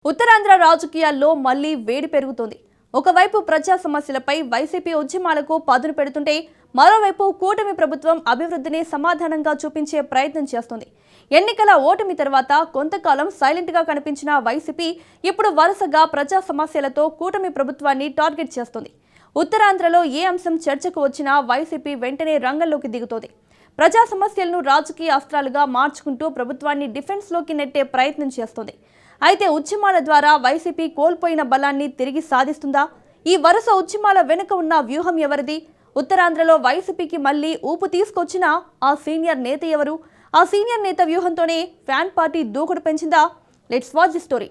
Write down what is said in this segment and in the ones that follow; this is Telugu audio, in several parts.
ఉత్తరాంధ్ర రాజకీయాల్లో మళ్లీ వేడి పెరుగుతోంది. ఒకవైపు ప్రజా సమస్యలపై వైసీపీ ఉద్యమాలకు పదును పెడుతుంటే మరోవైపు కూటమి ప్రభుత్వం అభివృద్ధిని సమాధానంగా చూపించే ప్రయత్నం చేస్తుంది. ఎన్నికల ఓటమి తర్వాత కొంతకాలం సైలెంట్ గా కనిపించిన వైసీపీ ఇప్పుడు వరుసగా ప్రజా సమస్యలతో కూటమి ప్రభుత్వాన్ని టార్గెట్ చేస్తుంది. ఉత్తరాంధ్రలో ఏ అంశం చర్చకు వచ్చినా వైసీపీ వెంటనే రంగంలోకి దిగుతోంది. ప్రజా సమస్యలను రాజకీయ అస్త్రాలుగా మార్చుకుంటూ ప్రభుత్వాన్ని డిఫెన్స్లోకి నెట్టే ప్రయత్నం చేస్తోంది. అయితే ఉద్యమాల ద్వారా వైసీపీ కోల్పోయిన బలాన్ని తిరిగి సాధిస్తుందా? ఈ వరుస ఉద్యమాల వెనుక ఉన్న వ్యూహం ఎవరిది? ఉత్తరాంధ్రలో వైసీపీకి మళ్లీ ఊపు తీసుకొచ్చిన ఆ సీనియర్ నేత ఎవరు? ఆ సీనియర్ నేత వ్యూహంతోనే ఫ్యాన్ పార్టీ దూకుడు పెంచిందా? Let's watch the story.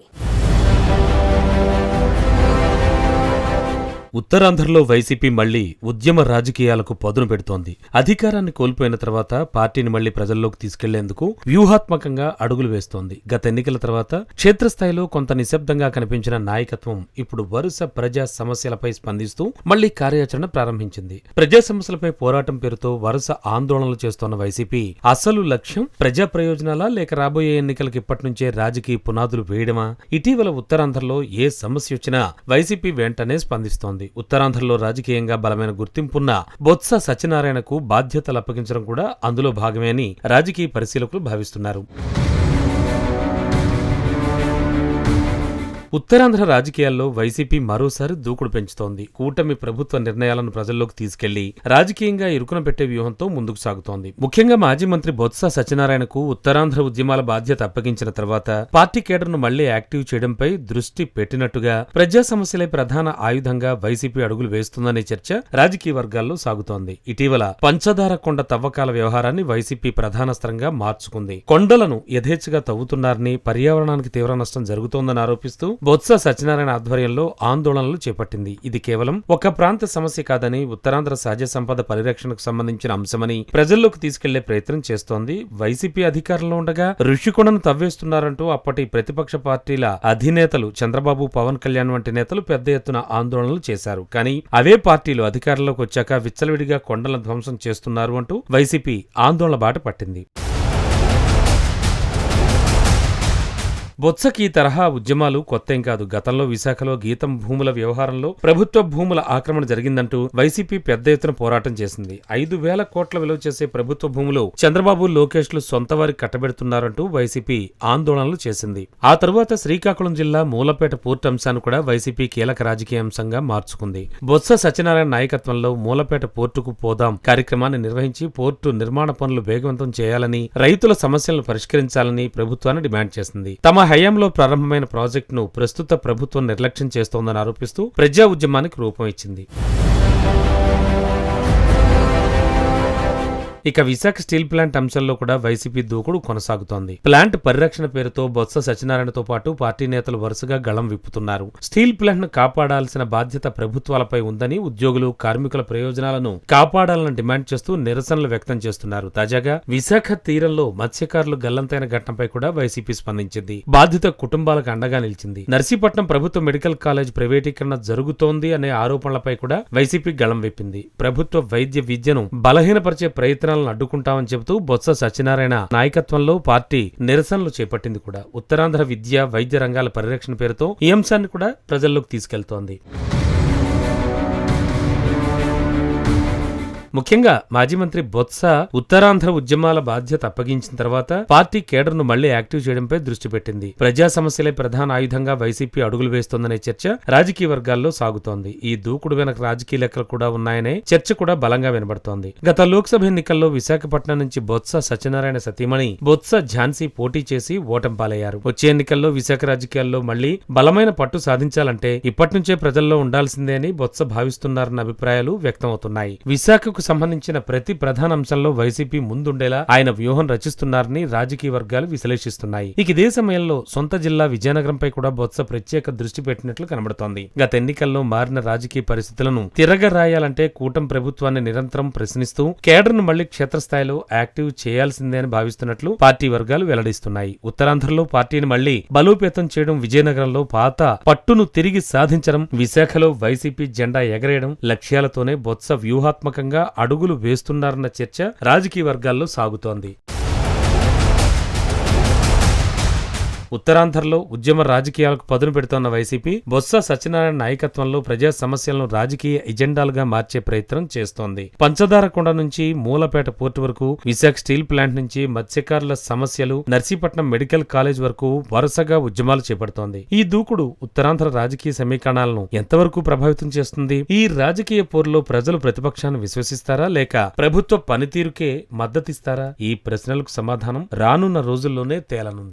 ఉత్తరాంధ్రలో వైసీపీ మళ్లీ ఉద్యమ రాజకీయాలకు పదును పెడుతోంది. అధికారాన్ని కోల్పోయిన తర్వాత పార్టీని మళ్లీ ప్రజల్లోకి తీసుకెళ్లేందుకు వ్యూహాత్మకంగా అడుగులు వేస్తోంది. గత ఎన్నికల తర్వాత క్షేత్రస్థాయిలో కొంత నిశ్శబ్దంగా కనిపించిన నాయకత్వం ఇప్పుడు వరుస ప్రజా సమస్యలపై స్పందిస్తూ మళ్లీ కార్యాచరణ ప్రారంభించింది. ప్రజా సమస్యలపై పోరాటం పేరుతో వరుస ఆందోళనలు చేస్తోన్న వైసీపీ అసలు లక్ష్యం ప్రజా ప్రయోజనాలా లేక రాబోయే ఎన్నికలకు ఇప్పటి నుంచే రాజకీయ పునాదులు వేయడమా? ఇటీవల ఉత్తరాంధ్రలో ఏ సమస్య వచ్చినా వైసీపీ వెంటనే స్పందిస్తోంది. ఉత్తరాంధ్రలో రాజకీయంగా బలమైన గుర్తింపున్న బొత్స సత్యనారాయణకు బాధ్యతలు అప్పగించడం కూడా అందులో భాగమే అని రాజకీయ పరిశీలకులు భావిస్తున్నారు. ఉత్తరాంధ్ర రాజకీయాల్లో వైసీపీ మరోసారి దూకుడు పెంచుతోంది. కూటమి ప్రభుత్వ నిర్ణయాలను ప్రజల్లోకి తీసుకెళ్లి రాజకీయంగా ఇరుకున పెట్టే వ్యూహంతో ముందుకు సాగుతోంది. ముఖ్యంగా మాజీ మంత్రి బొత్స సత్యనారాయణకు ఉత్తరాంధ్ర ఉద్యమాల బాధ్యత అప్పగించిన తర్వాత పార్టీ కేడర్ను మళ్లీ యాక్టివ్ చేయడంపై దృష్టి పెట్టినట్టుగా ప్రజా సమస్యలే ప్రధాన ఆయుధంగా వైసీపీ అడుగులు వేస్తుందనే చర్చ రాజకీయ వర్గాల్లో సాగుతోంది. ఇటీవల పంచదార కొండ తవ్వకాల వ్యవహారాన్ని వైసీపీ ప్రధానాస్త్రంగా మార్చుకుంది. కొండలను యథేచ్ఛగా తవ్వుతున్నారని, పర్యావరణానికి తీవ్ర నష్టం జరుగుతోందని ఆరోపిస్తూ బొత్స సత్యనారాయణ ఆధ్వర్యంలో ఆందోళనలు చేపట్టింది. ఇది కేవలం ఒక ప్రాంత సమస్య కాదని, ఉత్తరాంధ్ర సహజ సంపద పరిరక్షణకు సంబంధించిన అంశమని ప్రజల్లోకి తీసుకెళ్లే ప్రయత్నం చేస్తోంది. వైసీపీ అధికారంలో ఉండగా ఋషికొండను తవ్వేస్తున్నారంటూ అప్పటి ప్రతిపక్ష పార్టీల అధినేతలు చంద్రబాబు, పవన్ కళ్యాణ్ వంటి నేతలు పెద్ద ఎత్తున ఆందోళనలు చేశారు. కానీ అవే పార్టీలు అధికారంలోకి వచ్చాక విచ్చలవిడిగా కొండలను ధ్వంసం చేస్తున్నారు అంటూ వైసీపీ ఆందోళన బాట పట్టింది. బొత్సకి తరహా ఉద్యమాలు కొత్తేం కాదు. గతంలో విశాఖలో గీతం భూముల వ్యవహారంలో ప్రభుత్వ భూముల ఆక్రమణ జరిగిందంటూ వైసీపీ పెద్ద ఎత్తున పోరాటం చేసింది. 5,000 కోట్ల విలువ చేసే ప్రభుత్వ భూములు చంద్రబాబు, లోకేష్లు సొంతవారి కట్టబెడుతున్నారంటూ వైసీపీ ఆందోళనలు చేసింది. ఆ తరువాత శ్రీకాకుళం జిల్లా మూలపేట పోర్టు అంశాన్ని కూడా వైసీపీ కీలక రాజకీయ అంశంగా మార్చుకుంది. బొత్స సత్యనారాయణ నాయకత్వంలో మూలపేట పోర్టుకు పోదాం కార్యక్రమాన్ని నిర్వహించి పోర్టు నిర్మాణ పనులు వేగవంతం చేయాలని, రైతుల సమస్యలను పరిష్కరించాలని ప్రభుత్వాన్ని డిమాండ్ చేసింది. తమ హయాంలో ప్రారంభమైన ప్రాజెక్టును ప్రస్తుత ప్రభుత్వం నిర్లక్ష్యం చేస్తోందని ఆరోపిస్తూ ప్రజా ఉద్యమానికి రూపం ఇచ్చింది. ఇక విశాఖ స్టీల్ ప్లాంట్ అంశంలో కూడా వైసీపీ దూకుడు కొనసాగుతోంది. ప్లాంట్ పరిరక్షణ పేరుతో బొత్స సత్యనారాయణతో పాటు పార్టీ నేతలు వరుసగా గళం విప్పుతున్నారు. స్టీల్ ప్లాంట్ ను కాపాడాల్సిన బాధ్యత ప్రభుత్వాలపై ఉందని, ఉద్యోగులు, కార్మికుల ప్రయోజనాలను కాపాడాలని డిమాండ్ చేస్తూ నిరసనలు వ్యక్తం చేస్తున్నారు. తాజాగా విశాఖ తీరంలో మత్స్యకారులు గల్లంతైన ఘటనపై కూడా వైసీపీ స్పందించింది. బాధిత కుటుంబాలకు అండగా నిలిచింది. నర్సీపట్నం ప్రభుత్వ మెడికల్ కాలేజ్ ప్రైవేటీకరణ జరుగుతోంది అనే ఆరోపణలపై కూడా వైసీపీ గళం విప్పింది. ప్రభుత్వ వైద్య విద్యను బలహీనపరిచే ప్రయత్నాలు అడ్డుకుంటామని చెబుతూ బొత్స సత్యనారాయణ నాయకత్వంలో పార్టీ నిరసనలు చేపట్టింది కూడా. ఉత్తరాంధ్ర విద్య, వైద్య రంగాల పరిరక్షణ పేరుతో ఈ అంశాన్ని కూడా ప్రజల్లోకి తీసుకెళ్తోంది. ముఖ్యంగా మాజీ మంత్రి బొత్స ఉత్తరాంధ్ర ఉద్యమాల బాధ్యత అప్పగించిన తర్వాత పార్టీ కేడర్ను మళ్లీ యాక్టివ్ చేయడంపై దృష్టి పెట్టింది. ప్రజా సమస్యలే ప్రధాన ఆయుధంగా వైసీపీ అడుగులు వేస్తోందనే చర్చ రాజకీయ వర్గాల్లో సాగుతోంది. ఈ దూకుడు వెనక రాజకీయ లెక్కలు కూడా ఉన్నాయనే చర్చ కూడా బలంగా వినబడుతోంది. గత లోక్సభ ఎన్నికల్లో విశాఖపట్నం నుంచి బొత్స సత్యనారాయణ సతీమణి బొత్స ఝాన్సీ పోటీ చేసి ఓటమి పాలయ్యారు. వచ్చే ఎన్నికల్లో విశాఖ రాజకీయాల్లో మళ్లీ బలమైన పట్టు సాధించాలంటే ఇప్పటి నుంచే ప్రజల్లో ఉండాల్సిందే అని బొత్స భావిస్తున్నారన్న అభిప్రాయాలు వ్యక్తమవుతున్నాయి. విశాఖకు సంబంధించిన ప్రతి ప్రధాన అంశంలో వైసీపీ ముందుండేలా ఆయన వ్యూహం రచిస్తున్నారని రాజకీయ వర్గాలు విశ్లేషిస్తున్నాయి. ఇక ఇదే సమయంలో సొంత జిల్లా విజయనగరంపై కూడా బొత్స ప్రత్యేక దృష్టి పెట్టినట్లు కనబడుతోంది. గత ఎన్నికల్లో మారిన రాజకీయ పరిస్థితులను తిరగరాయాలంటే కూటమి ప్రభుత్వాన్ని నిరంతరం ప్రశ్నిస్తూ కేడర్ను మళ్లీ క్షేత్రస్థాయిలో యాక్టివ్ చేయాల్సిందే అని భావిస్తున్నట్లు పార్టీ వర్గాలు వెల్లడిస్తున్నాయి. ఉత్తరాంధ్రలో పార్టీని మళ్లీ బలోపేతం చేయడం, విజయనగరంలో పాత పట్టును తిరిగి సాధించడం, విశాఖలో వైసీపీ జెండా ఎగరేయడం లక్ష్యాలతోనే బొత్స వ్యూహాత్మకంగా అడుగులు వేస్తున్నారన్న చర్చ రాజకీయ వర్గాల్లో సాగుతోంది. ఉత్తరాంధ్రలో ఉద్యమ రాజకీయాలకు పదును పెడుతోన్న వైసీపీ బొత్స సత్యనారాయణ నాయకత్వంలో ప్రజా సమస్యలను రాజకీయ ఎజెండాలుగా మార్చే ప్రయత్నం చేస్తోంది. పంచదార కొండ నుంచి మూలపేట పోర్టు వరకు, విశాఖ స్టీల్ ప్లాంట్ నుంచి మత్స్యకారుల సమస్యలు, నర్సీపట్నం మెడికల్ కాలేజ్ వరకు వరుసగా ఉద్యమాలు చేపడుతోంది. ఈ దూకుడు ఉత్తరాంధ్ర రాజకీయ సమీకరణాలను ఎంతవరకు ప్రభావితం చేస్తుంది? ఈ రాజకీయ పోరులో ప్రజలు ప్రతిపక్షాన్ని విశ్వసిస్తారా లేక ప్రభుత్వ పనితీరుకే మద్దతిస్తారా? ఈ ప్రశ్నలకు సమాధానం రానున్న రోజుల్లోనే తేలనుంది.